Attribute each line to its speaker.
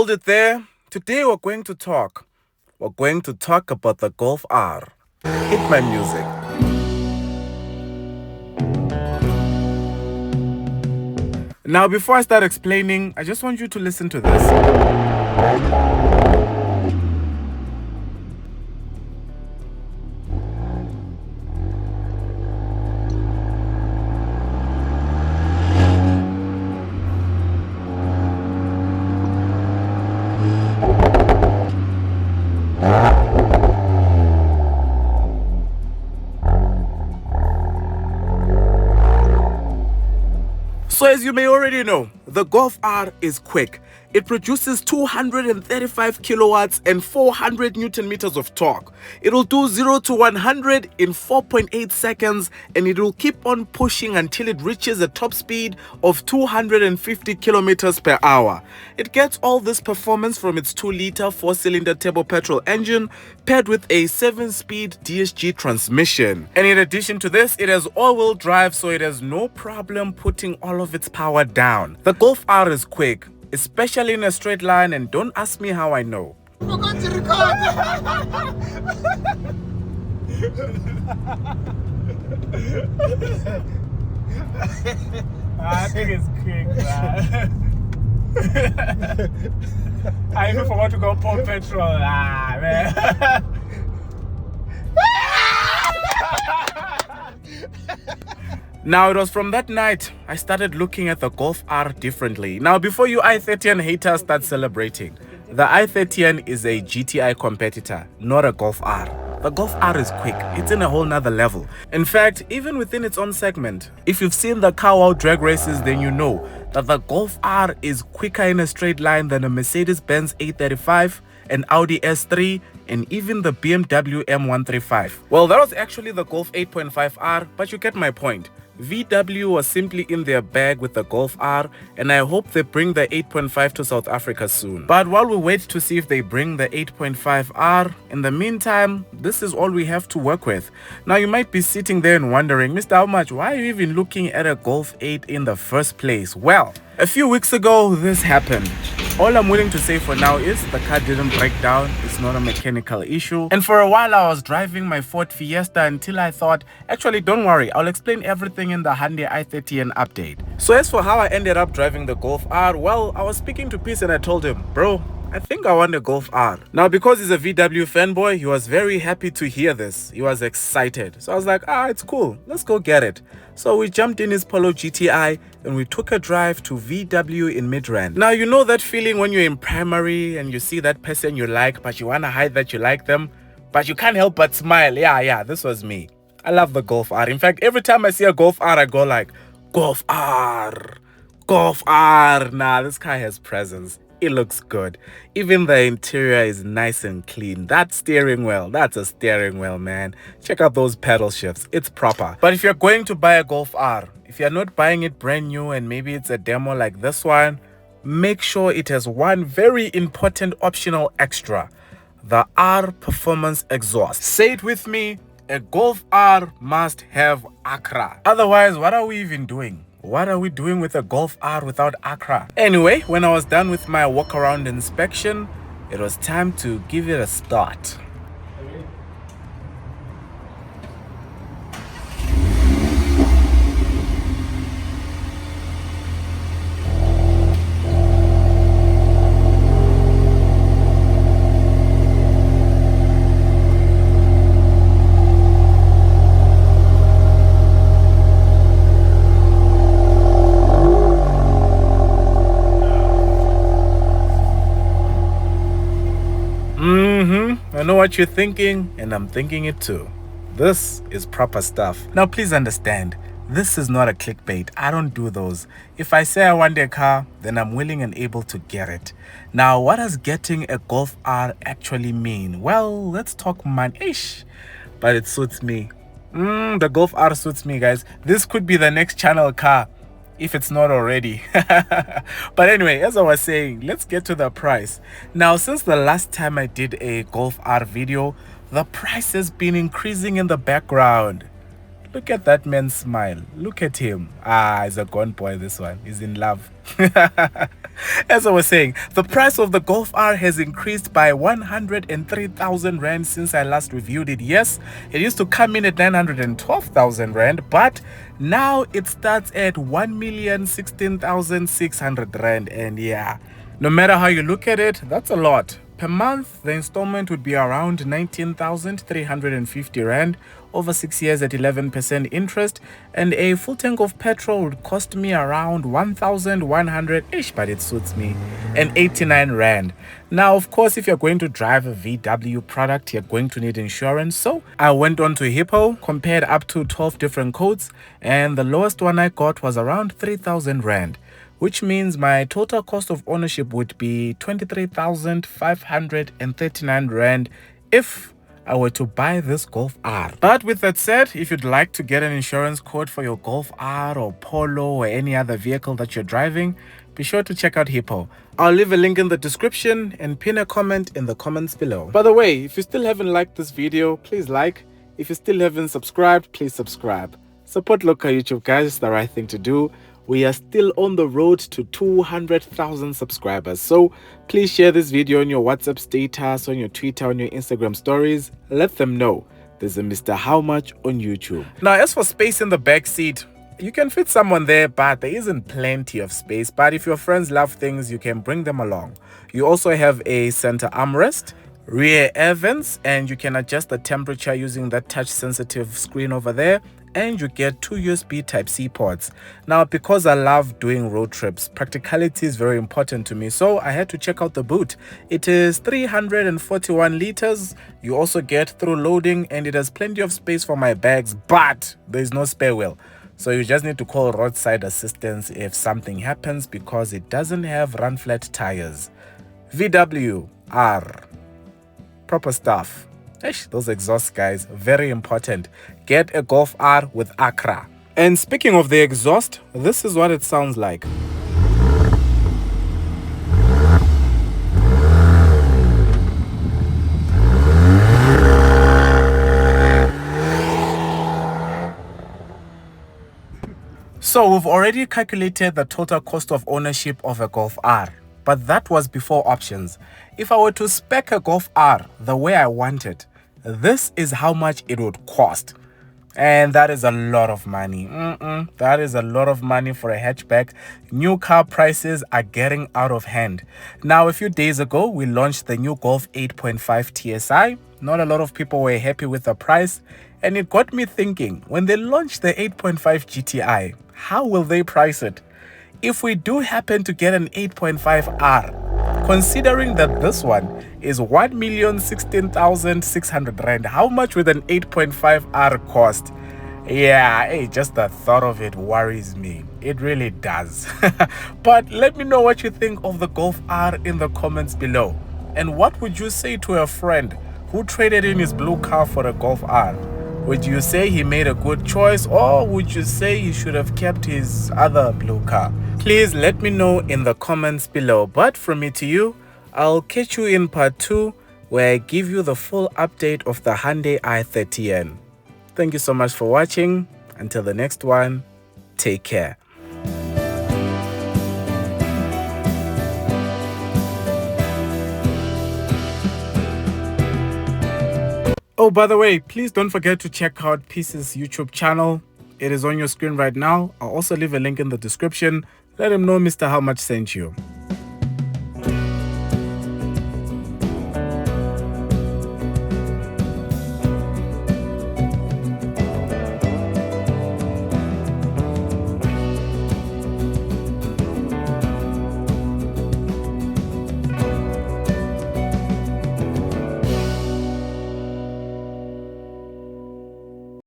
Speaker 1: hold it there. Today we're going to talk. We're going to talk about the Golf R. Hit my music. Now, before I start explaining, I just want you to listen to this. So as you may already know, the Golf R is quick. It produces 235 kilowatts and 400 Newton meters of torque. It will do 0 to 100 in 4.8 seconds, and it will keep on pushing until it reaches a top speed of 250 kilometers per hour. It gets all this performance from its 2-liter 4-cylinder turbo petrol engine paired with a 7-speed DSG transmission. And in addition to this, it has all-wheel drive, so it has no problem putting all of its power down. The Golf R is quick, especially in a straight line, and don't ask me how I know.
Speaker 2: I forgot to record.
Speaker 1: I think it's quick, man. I even forgot to go pour petrol. Man. Now, it was from that night I started looking at the Golf R differently. Now, before you i30N haters start celebrating, the i30N is a GTI competitor, not a Golf R. The Golf R is quick. It's in a whole nother level. In fact, even within its own segment, if you've seen the car wow drag races, then you know that the Golf R is quicker in a straight line than a Mercedes-Benz A35, an Audi S3, and even the BMW M135. Well, that was actually the Golf 8.5R, but you get my point. VW was simply in their bag with the Golf R, and I hope they bring the 8.5 to South Africa soon. But while we wait to see if they bring the 8.5R, in the meantime, this is all we have to work with. Now, you might be sitting there and wondering, Mr. How much, why are you even looking at a Golf 8 in the first place? Well, a few weeks ago, this happened. All I'm willing to say for now is the car didn't break down. It's not a mechanical issue. And for a while, I was driving my Ford Fiesta until I thought, actually, don't worry, I'll explain everything in the Hyundai i30N update. So as for how I ended up driving the Golf R, well, I was speaking to Peace and I told him, bro, I think I want a Golf R. Now, because he's a VW fanboy, he was very happy to hear this. He was excited. So I was like, it's cool. Let's go get it. So we jumped in his Polo GTI and we took a drive to VW in Midrand. Now, you know that feeling when you're in primary and you see that person you like, but you want to hide that you like them, but you can't help but smile. Yeah, this was me. I love the Golf R. In fact, every time I see a Golf R, I go like, Golf R, Golf R. Nah, this car has presence. It looks good. Even the interior is nice and clean. That steering wheel, that's a steering wheel, man. Check out those pedal shifts. It's proper. But if you're going to buy a Golf R, if you're not buying it brand new and maybe it's a demo like this one, make sure it has one very important optional extra: the R Performance Exhaust. Say it with me, a Golf R must have Accra. Otherwise, what are we even doing? What are we doing with a Golf R without Accra? Anyway, when I was done with my walk-around inspection, it was time to give it a start. I know what you're thinking, and I'm thinking it too. This is proper stuff. Now, please understand, this is not a clickbait. I don't do those. If I say I want a car, then I'm willing and able to get it. Now, what does getting a Golf R actually mean? Well, let's talk money-ish, but it suits me. The Golf R suits me, guys. This could be the next channel car, if it's not already. But anyway, as I was saying, let's get to the price. Now, since the last time I did a Golf R video, the price has been increasing in the background. Look at that man's smile. Look at him. Ah, he's a gone boy, this one. He's in love. As I was saying, the price of the Golf R has increased by 103,000 Rand since I last reviewed it. Yes, it used to come in at 912,000 Rand, but now it starts at 1,016,600 Rand. And yeah, no matter how you look at it, that's a lot. Per month, the installment would be around 19,350 Rand over 6 years at 11% interest, and a full tank of petrol would cost me around 1,100-ish, but it suits me, and 89 Rand. Now, of course, if you're going to drive a VW product, you're going to need insurance. So I went on to Hippo, compared up to 12 different quotes, and the lowest one I got was around 3,000 Rand. Which means my total cost of ownership would be 23,539 Rand if I were to buy this Golf R. But with that said, if you'd like to get an insurance quote for your Golf R or Polo or any other vehicle that you're driving, be sure to check out Hippo. I'll leave a link in the description and pin a comment in the comments below. By the way, if you still haven't liked this video, please like. If you still haven't subscribed, please subscribe. Support local YouTube, guys. It's the right thing to do. We are still on the road to 200,000 subscribers. So please share this video on your WhatsApp status, on your Twitter, on your Instagram stories. Let them know there's a Mr. How Much on YouTube. Now, as for space in the back seat, you can fit someone there, but there isn't plenty of space. But if your friends love things, you can bring them along. You also have a center armrest, rear air vents, and you can adjust the temperature using that touch sensitive screen over there. And you get 2 USB Type-C ports. Now, because I love doing road trips, practicality is very important to me, so I had to check out the boot. It is 341 liters. You also get through loading, and it has plenty of space for my bags, but there is no spare wheel. So you just need to call roadside assistance if something happens, because it doesn't have run-flat tires. VW R. Proper stuff. Those exhausts, guys, very important. Get a Golf R with Accra. And speaking of the exhaust, this is what it sounds like. So we've already calculated the total cost of ownership of a Golf R. But that was before options. If I were to spec a Golf R the way I want it, this is how much it would cost. And that is a lot of money. That is a lot of money for a hatchback. New car prices are getting out of hand. Now, a few days ago, we launched the new Golf 8.5 TSI. Not a lot of people were happy with the price. And it got me thinking, when they launch the 8.5 GTI, how will they price it? If we do happen to get an 8.5 R, considering that this one is 1,016,600 Rand, how much would an 8.5 R cost? Yeah, hey, just the thought of it worries me. It really does. But let me know what you think of the Golf R in the comments below. And what would you say to a friend who traded in his blue car for a Golf R? Would you say he made a good choice, or would you say he should have kept his other blue car? Please let me know in the comments below. But from me to you, I'll catch you in part 2, where I give you the full update of the Hyundai i30N. Thank you so much for watching. Until the next one, take care. Oh, by the way, please don't forget to check out Peace's YouTube channel. It is on your screen right now. I'll also leave a link in the description. Let him know Mr. How Much sent you.